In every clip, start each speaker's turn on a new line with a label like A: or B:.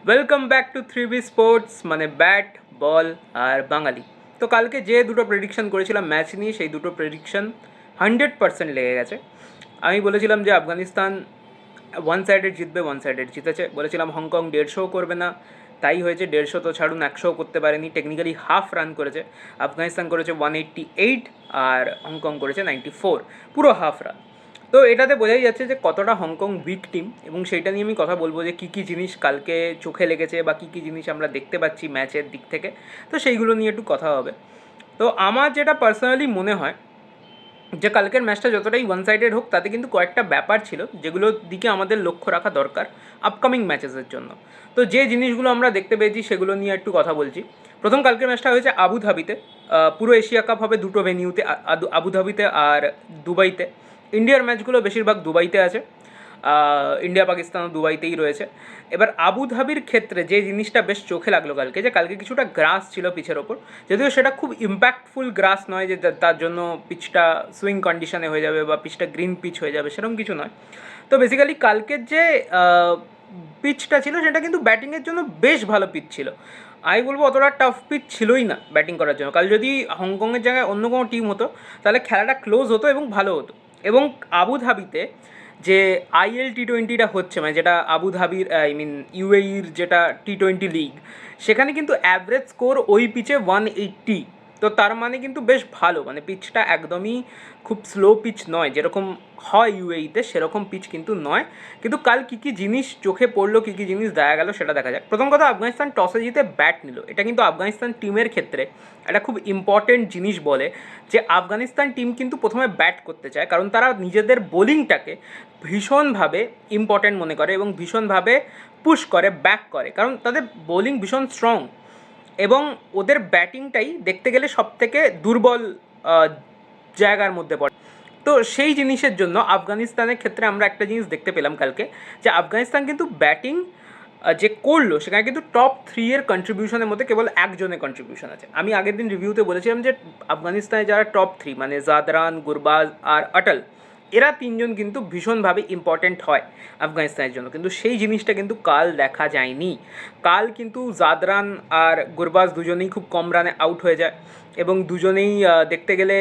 A: Welcome back to 3B sports, মানে bat ball আর বাঙালি। তো কালকে যে দুটো প্রেডিকশন করেছিলাম ম্যাচ নিয়ে, সেই দুটো প্রেডিকশন 100% লেগে গেছে। আমি বলেছিলাম যে আফগানিস্তান ওয়ান সাইডেড জিতবে, ওয়ান সাইডেড জিতেছে। বলেছিলাম হংকং 150 করবে না, তাই হয়েছে। 150 তো ছাড়ুন, 100 করতে পারেনি। টেকনিক্যালি হাফ রান করেছে। আফগানিস্তান করেছে 188 আর হংকং করেছে 94, পুরো হাফ রান। তো এটাতে বোঝাই যাচ্ছে যে কতটা হংকং উইক টিম, এবং সেইটা নিয়ে আমি কথা বলবো যে কী কী জিনিস কালকে চোখে লেগেছে বা কী কী জিনিস আমরা দেখতে পাচ্ছি ম্যাচের দিক থেকে। তো সেইগুলো নিয়ে একটু কথা হবে। তো আমার যেটা পার্সোনালি মনে হয় যে কালকের ম্যাচটা যতটাই ওয়ান সাইডেড হোক, তাতে কিন্তু কয়েকটা ব্যাপার ছিল যেগুলোর দিকে আমাদের লক্ষ্য রাখা দরকার আপকামিং ম্যাচেসের জন্য। তো যে জিনিসগুলো আমরা দেখতে পেয়েছি সেগুলো নিয়ে একটু কথা বলছি। প্রথম, কালকের ম্যাচটা হয়েছে আবুধাবিতে। পুরো এশিয়া কাপ হবে দুটো ভেনিউতে, আবুধাবিতে আর দুবাইতে। ইন্ডিয়ার ম্যাচগুলো বেশিরভাগ দুবাইতে আছে, ইন্ডিয়া পাকিস্তানও দুবাইতেই রয়েছে। এবার আবুধাবির ক্ষেত্রে যে জিনিসটা বেশ চোখে লাগলো কালকে, যে কালকে কিছুটা গ্রাস ছিল পিচের ওপর, যদিও সেটা খুব ইম্প্যাক্টফুল গ্রাস নয় যে তার জন্য পিচটা সুইং কন্ডিশনে হয়ে যাবে বা পিচটা গ্রিন পিচ হয়ে যাবে, সেরকম কিছু নয়। তো বেসিক্যালি কালকের যে পিচটা ছিল সেটা কিন্তু ব্যাটিংয়ের জন্য বেশ ভালো পিচ ছিল। আমি বলবো অতটা টাফ পিচ ছিলই না ব্যাটিং করার জন্য। কাল যদি হংকংয়ের জায়গায় অন্য কোনো টিম হতো, তাহলে খেলাটা ক্লোজ হতো এবং ভালো হতো। এবং আবুধাবিতে যে IL T20টা হচ্ছে, মানে যেটা আবুধাবির ইউএইর যেটা T20 লিগ, সেখানে কিন্তু অ্যাভারেজ স্কোর ওই পিচে 180। তো তার মানে কিন্তু বেশ ভালো, মানে পিচটা একদমই খুব স্লো পিচ নয়, যেরকম হয় ইউএইতে সেরকম পিচ কিন্তু নয়। কিন্তু কাল কী কী জিনিস চোখে পড়লো, কী কী জিনিস দেখা গেল সেটা দেখা যাক। প্রথম কথা, আফগানিস্তান টসে জিতে ব্যাট নিল। এটা কিন্তু আফগানিস্তান টিমের ক্ষেত্রে একটা খুব ইম্পর্টেন্ট জিনিস বলে, যে আফগানিস্তান টিম কিন্তু প্রথমে ব্যাট করতে চায়, কারণ তারা নিজেদের বোলিংটাকে ভীষণভাবে ইম্পর্ট্যান্ট মনে করে এবং ভীষণভাবে পুশ করে, ব্যাক করে, কারণ তাদের বোলিং ভীষণ স্ট্রং এবং ওদের ব্যাটিংটাই দেখতে গেলে সবথেকে দুর্বল জায়গার মধ্যে পড়ে। তো সেই জিনিসের জন্য আফগানিস্তানের ক্ষেত্রে আমরা একটা জিনিস দেখতে পেলাম কালকে, যে আফগানিস্তান কিন্তু ব্যাটিং যে করলো, সেখানে কিন্তু টপ 3 এর কন্ট্রিবিউশনের মধ্যে কেবল একজনের কন্ট্রিবিউশন আছে। আমি আগের দিন রিভিউতে বলেছিলাম যে আফগানিস্তানে যারা টপ 3, মানে জাদরান, গুরবাজ আর অটল, এরা তিনজন কিন্তু ভীষণভাবে ইম্পর্ট্যান্ট হয় আফগানিস্তানের জন্য, কিন্তু সেই জিনিসটা কিন্তু কাল দেখা যায়নি। কাল কিন্তু জাদরান আর গুরবাজ দুজনেই খুব কম রানে আউট হয়ে যায়, এবং দুজনেই দেখতে গেলে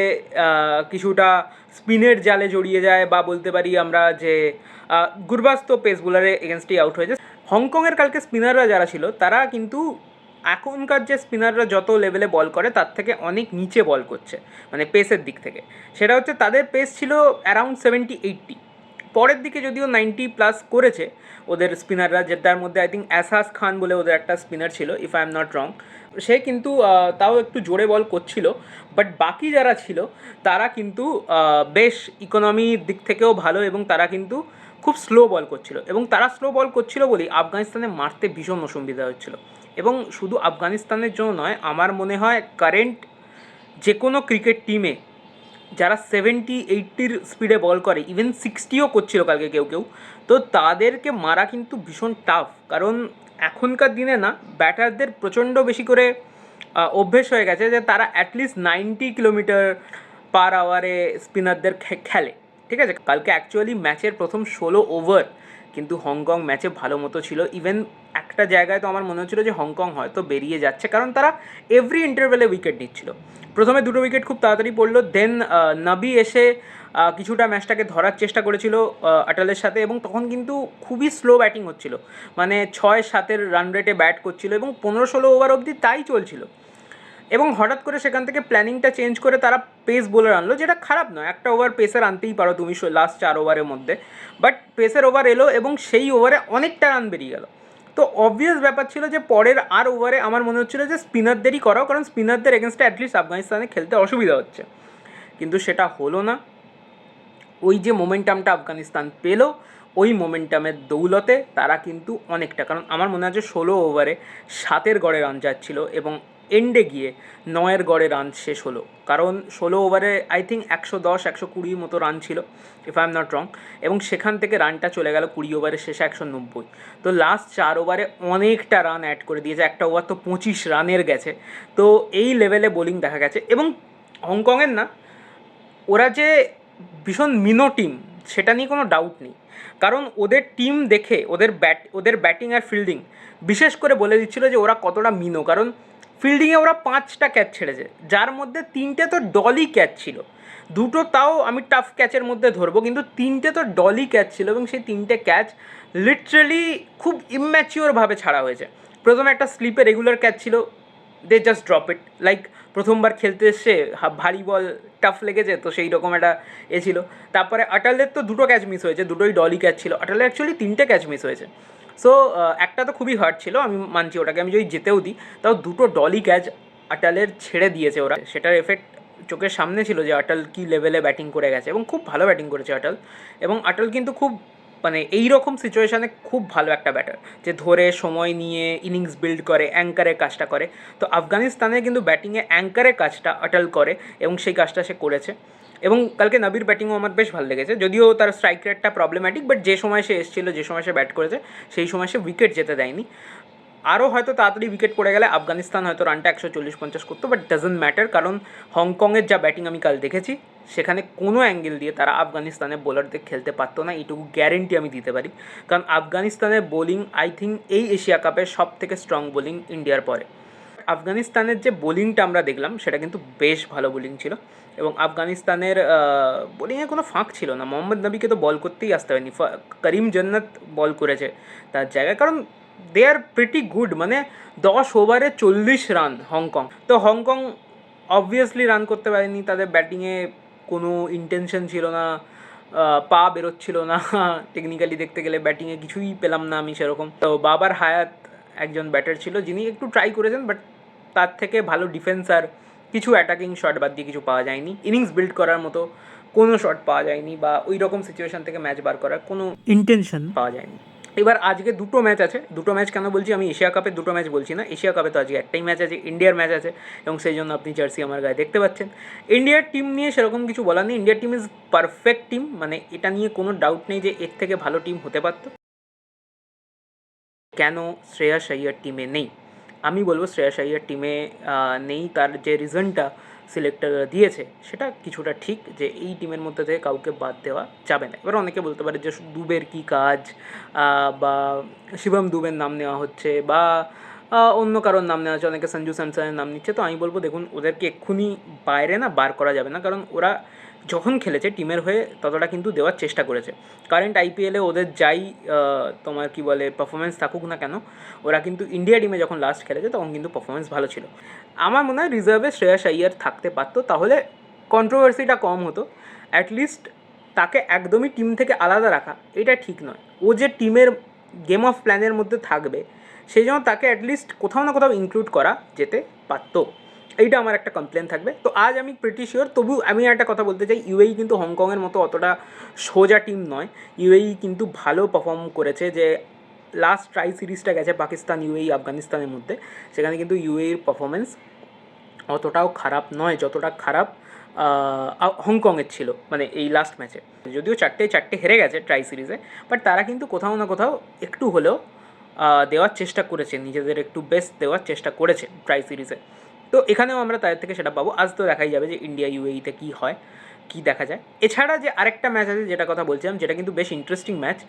A: কিছুটা স্পিনের জালে জড়িয়ে যায়, বা বলতে পারি আমরা যে গুরবাজ তো পেস বোলারে এগেনস্টেই আউট হয়ে যায়। হংকংয়ের কালকে স্পিনাররা যারা ছিল, তারা কিন্তু এখনকার যে স্পিনাররা যত লেভেলে বল করে তার থেকে অনেক নিচে বল করছে, মানে পেসের দিক থেকে। সেটা হচ্ছে তাদের পেস ছিল অ্যারাউন্ড 70-80, পরের দিকে যদিও 90+ করেছে ওদের স্পিনাররা, যেটার মধ্যে আই থিঙ্ক এসাস খান বলে ওদের একটা স্পিনার ছিল, if I am not wrong. সে কিন্তু তাও একটু জোরে বল করছিল, বাট বাকি যারা ছিল তারা কিন্তু বেশ ইকোনমির দিক থেকেও ভালো, এবং তারা কিন্তু খুব স্লো বল করছিল, এবং তারা স্লো বল করছিল বলেই আফগানিস্তানে মারতে ভীষণ অসুবিধা হচ্ছিল। এবং শুধু আফগানিস্তানের জন্য নয়, আমার মনে হয় কারেন্ট যে কোনো ক্রিকেট টিমে যারা 70-80 স্পিডে বল করে, ইভেন 60ও করছিল কালকে কেউ কেউ, তো তাদেরকে মারা কিন্তু ভীষণ টাফ। কারণ এখনকার দিনে না, ব্যাটারদের প্রচণ্ড বেশি করে অভ্যেস হয়ে গেছে যে তারা অ্যাটলিস্ট 90 কিলোমিটার/আওয়ারে স্পিনারদের খেলে। ঠিক আছে, কালকে অ্যাকচুয়ালি ম্যাচের প্রথম 16 ওভার কিন্তু হংকং ম্যাচে ভালো মতো ছিল। ইভেন একটা জায়গায় তো আমার মনে হচ্ছিল যে হংকং হয়তো বেরিয়ে যাচ্ছে, কারণ তারা এভরি ইন্টারভেলে উইকেট নিচ্ছিল। প্রথমে দুটো উইকেট খুব তাড়াতাড়ি পড়লো, দেন নাবি এসে কিছুটা ম্যাচটাকে ধরার চেষ্টা করেছিল আটালের সাথে, এবং তখন কিন্তু খুবই স্লো ব্যাটিং হচ্ছিল, মানে 6-7 রান রেটে ব্যাট করছিল, এবং 15-16 ওভার অবধি তাই চলছিল। এবং হঠাৎ করে সেখান থেকে প্ল্যানিংটা চেঞ্জ করে তারা পেস বোলার আনলো, যেটা খারাপ নয়, একটা ওভার পেসের আনতেই পারো তুমি লাস্ট 4 ওভারের মধ্যে। বাট পেসের ওভার এলো এবং সেই ওভারে অনেকটা রান বেরিয়ে গেল। তো অবভিয়াস ব্যাপার ছিল যে পরের আর ওভারে আমার মনে হচ্ছিলো যে স্পিনারদেরই করাও, কারণ স্পিনারদের এগেনস্টে অ্যাটলিস্ট আফগানিস্তানে খেলতে অসুবিধা হচ্ছে। কিন্তু সেটা হলো না। ওই যে মোমেন্টামটা আফগানিস্তান পেলো, ওই মোমেন্টামের দৌলতে তারা কিন্তু অনেকটা, কারণ আমার মনে হয় যে 16 ওভারে 7-এর গড়ে রান যাচ্ছিল, এবং এন্ডে গিয়ে 9-এর গড়ে রান শেষ হলো, কারণ 16 ওভারে আই থিঙ্ক 110-120 মতো রান ছিল, ইফ আই এম নট রং, এবং সেখান থেকে রানটা চলে গেল 20 ওভারের শেষে 190। তো লাস্ট 4 ওভারে অনেকটা রান অ্যাড করে দিয়েছে, একটা ওভার তো 25 রানের গেছে। তো এই লেভেলে বোলিং দেখা গেছে। এবং হংকংয়ের না, ওরা যে ভীষণ মিনো টিম সেটা নিয়ে কোনো ডাউট নেই, কারণ ওদের টিম দেখে ওদের ব্যাটিং আর ফিল্ডিং বিশেষ করে বলে দিচ্ছিল যে ওরা কতটা মিনো। কারণ ফিল্ডিংয়ে ওরা 5টা ক্যাচ ছেড়েছে, যার মধ্যে 3টে তো ডলি ক্যাচ ছিল, 2টো তাও আমি টাফ ক্যাচের মধ্যে ধরবো, কিন্তু 3টে তো ডলি ক্যাচ ছিল এবং সেই 3টে ক্যাচ লিটারালি খুব ইম্যাচিওরভাবে ছাড়া হয়েছে। প্রথমে একটা স্লিপে রেগুলার ক্যাচ ছিল, they just drop it, like প্রথমবার খেলতে এসছে, ভারী বল, টাফ লেগেছে, তো সেই রকম একটা ছিল। তারপরে আটালের তো 2টো ক্যাচ মিস হয়েছে, 2টোই ডলি ক্যাচ ছিল, আটালের অ্যাকচুয়ালি 3টে ক্যাচ মিস হয়েছে। সো একটা তো খুবই হার্ড ছিল, আমি মানছি ওটাকে, আমি যদি যেতেও দিই তাও 2টো ডলি ক্যাচ আটালের ছেড়ে দিয়েছে ওরা, সেটার এফেক্ট চোখের সামনে ছিল যে আটাল কী লেভেলে ব্যাটিং করে গেছে এবং খুব ভালো ব্যাটিং করেছে আটাল। এবং আটাল কিন্তু খুব মানে এই রকম সিচুয়েশানে খুব ভালো একটা ব্যাটার, যে ধরে সময় নিয়ে ইনিংস বিল্ড করে, অ্যাঙ্কারের কাজটা করে। তো আফগানিস্তানে কিন্তু ব্যাটিংয়ে অ্যাঙ্কারের কাজটা আটাল করে এবং সেই কাজটা সে করেছে। এবং কালকে নবির ব্যাটিংও আমার বেশ ভালো লেগেছে, যদিও তার স্ট্রাইক রেটটা প্রবলেম্যাটিক, বাট যে সময় সে এসেছিলো, যে সময় সে ব্যাট করেছে, সেই সময় সে উইকেট যেতে দেয়নি। আরও হয়তো তাড়াতাড়ি উইকেট পড়ে গেলে আফগানিস্তান হয়তো রানটা 140-50 করতো, বাট ডাজন্ট ম্যাটার, কারণ হংকংয়ের যা ব্যাটিং আমি কাল দেখেছি সেখানে কোনো অ্যাঙ্গেল দিয়ে তারা আফগানিস্তানের বোলারদের খেলতে পারতো না, এইটুকু গ্যারেন্টি আমি দিতে পারি। কারণ আফগানিস্তানের বোলিং আই থিঙ্ক এই এশিয়া কাপের সব থেকে স্ট্রং বোলিং ইন্ডিয়ার পরে। আফগানিস্তানের যে বোলিংটা আমরা দেখলাম সেটা কিন্তু বেশ ভালো বোলিং ছিল এবং আফগানিস্তানের বোলিংয়ে কোনো ফাঁক ছিল না। মোহাম্মদ নবীকে তো বল করতেই আসতে হয়নি, করিম জান্নাত বল করেছে তার জায়গায়, কারণ দে আর প্রিটি গুড। মানে 10 ওভারে 40 রান হংকং, তো হংকং অবভিয়াসলি রান করতে পারেনি, তাদের ব্যাটিংয়ে কোনো ইন্টেনশন ছিল না, পা বেরোচ্ছিল না, টেকনিক্যালি দেখতে গেলে ব্যাটিংয়ে কিছুই পেলাম না আমি সেরকম। তো বাবার হায়াত একজন ব্যাটার ছিল যিনি একটু ট্রাই করেছেন, বাট তার থেকে ভালো ডিফেন্স আর কিছু অ্যাটাকিং শট বাদ দিয়ে কিছু পাওয়া যায়নি, ইনিংস বিল্ড করার মতো কোনো শট পাওয়া যায়নি, বা ওই রকম সিচুয়েশান থেকে ম্যাচ বার করার কোনো ইন্টেনশন পাওয়া যায়নি। এবার আজকে 2টো ম্যাচ আছে, 2টো ম্যাচ কেন বলছি, আমি এশিয়া কাপের 2টো ম্যাচ বলছি না, এশিয়া কাপে তো আজকে একটাই ম্যাচ আছে, ইন্ডিয়ার ম্যাচ আছে, এবং সেই জন্য আপনি জার্সি আমার গায়ে দেখতে পাচ্ছেন। ইন্ডিয়ার টিম নিয়ে সেরকম কিছু বলার নেই, ইন্ডিয়ার টিম ইজ পারফেক্ট টিম, মানে এটা নিয়ে কোনো ডাউট নেই যে এর থেকে ভালো টিম হতে পারত। কেন শ্রেয়াস আইয়ার টিমে নেই, আমি বলবো শ্রেয়াস আইয়ার টিমে নেই, তার যে রিজনটা সিলেক্টররা দিয়েছে সেটা কিছুটা ঠিক, যে এই টিমের মধ্যে থেকে কাউকে বাদ দেওয়া যাবে না। এবার অনেকে বলতে পারে যে দুবের কী কাজ, বা শিবম দুবের নাম নেওয়া হচ্ছে, বা অন্য কারোর নাম নেওয়া হচ্ছে, অনেকে সঞ্জু স্যামসনের নাম নিচ্ছে। তো আমি বলবো দেখুন, ওদেরকে এক্ষুনি বাইরে না বার করা যাবে না, কারণ ওরা যখন খেলেছে টিমের হয়ে ততটা কিন্তু দেওয়ার চেষ্টা করেছে। কারেন্ট আইপিএলে ওদের যাই তোমার কি বলে পারফরমেন্স থাকুক না কেন, ওরা কিন্তু ইন্ডিয়া টিমে যখন লাস্ট খেলেছে তখন কিন্তু পারফরমেন্স ভালো ছিল। আমার মনে হয় রিজার্ভে শ্রেয়াস আইয়ার থাকতে পারতো, তাহলে কন্ট্রোভার্সিটা কম হতো। অ্যাটলিস্ট তাকে একদমই টিম থেকে আলাদা রাখা এটা ঠিক নয়, ও যে টিমের গেম অফ প্ল্যানের মধ্যে থাকবে সেই জন্য তাকে অ্যাটলিস্ট কোথাও না কোথাও ইনক্লুড করা যেতে পারতো, এইটা আমার একটা কমপ্লেন থাকবে। তো আজ আমি প্রিটি শিওর, তবু আমি একটা কথা বলতে চাই, ইউএই কিন্তু হংকংয়ের মতো অতটা সোজা টিম নয়, ইউএই কিন্তু ভালো পারফর্ম করেছে। যে লাস্ট ট্রাই সিরিজটা গেছে পাকিস্তান, ইউএই, আফগানিস্তানের মধ্যে, সেখানে কিন্তু ইউএইর পারফরমেন্স অতটাও খারাপ নয় যতটা খারাপ হংকংয়ের ছিল, মানে এই লাস্ট ম্যাচে। যদিও 4-4 হেরে গেছে ট্রাই সিরিজে, বাট তারা কিন্তু কোথাও না কোথাও একটু হলেও দেওয়ার চেষ্টা করেছে, নিজেদের একটু বেস্ট দেওয়ার চেষ্টা করেছে ট্রাই সিরিজে। তো এখানেও আমরা তাদের থেকে সেটা পাবো। আজ তো দেখাই যাবে যে ইন্ডিয়া ইউএইতে কী হয়, কী দেখা যায়। এছাড়া যে আরেকটা ম্যাচ আছে যেটা কথা বলছিলাম, যেটা কিন্তু বেশ ইন্টারেস্টিং ম্যাচ,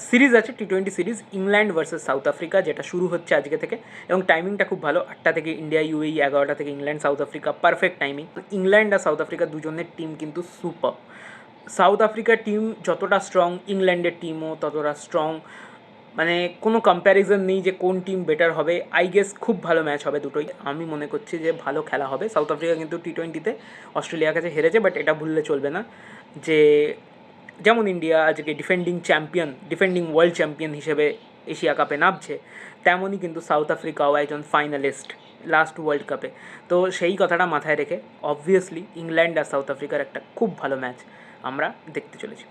A: সিরিজ আছে T20 series, England versus south Africa, যেটা শুরু হচ্ছে আজকে থেকে, এবং টাইমিংটা খুব ভালো, 8টা থেকে ইন্ডিয়া ইউএই, 11টা থেকে England South Africa, perfect timing. England আর সাউথ আফ্রিকা দুজনের টিম কিন্তু সুপার। সাউথ আফ্রিকার টিম যতটা স্ট্রং, ইংল্যান্ডের টিমও ততটা স্ট্রং, মানে কোনো কম্প্যারিজন নেই যে কোন টিম বেটার হবে। আই গেস খুব ভালো ম্যাচ হবে দুটোই, আমি মনে করছি যে ভালো খেলা হবে। সাউথ আফ্রিকা কিন্তু টি20তে অস্ট্রেলিয়ার কাছে হেরেছে, বাট এটা ভুললে চলবে না যে যেমন ইন্ডিয়া আজকে ডিফেন্ডিং ওয়ার্ল্ড চ্যাম্পিয়ন হিসেবে এশিয়া কাপে নামছে, তেমনই কিন্তু সাউথ আফ্রিকাও একজন ফাইনালিস্ট লাস্ট ওয়ার্ল্ড কাপে। তো সেই কথাটা মাথায় রেখে অবভিয়াসলি ইংল্যান্ড আর সাউথ আফ্রিকার একটা খুব ভালো ম্যাচ আমরা দেখতে চলেছি।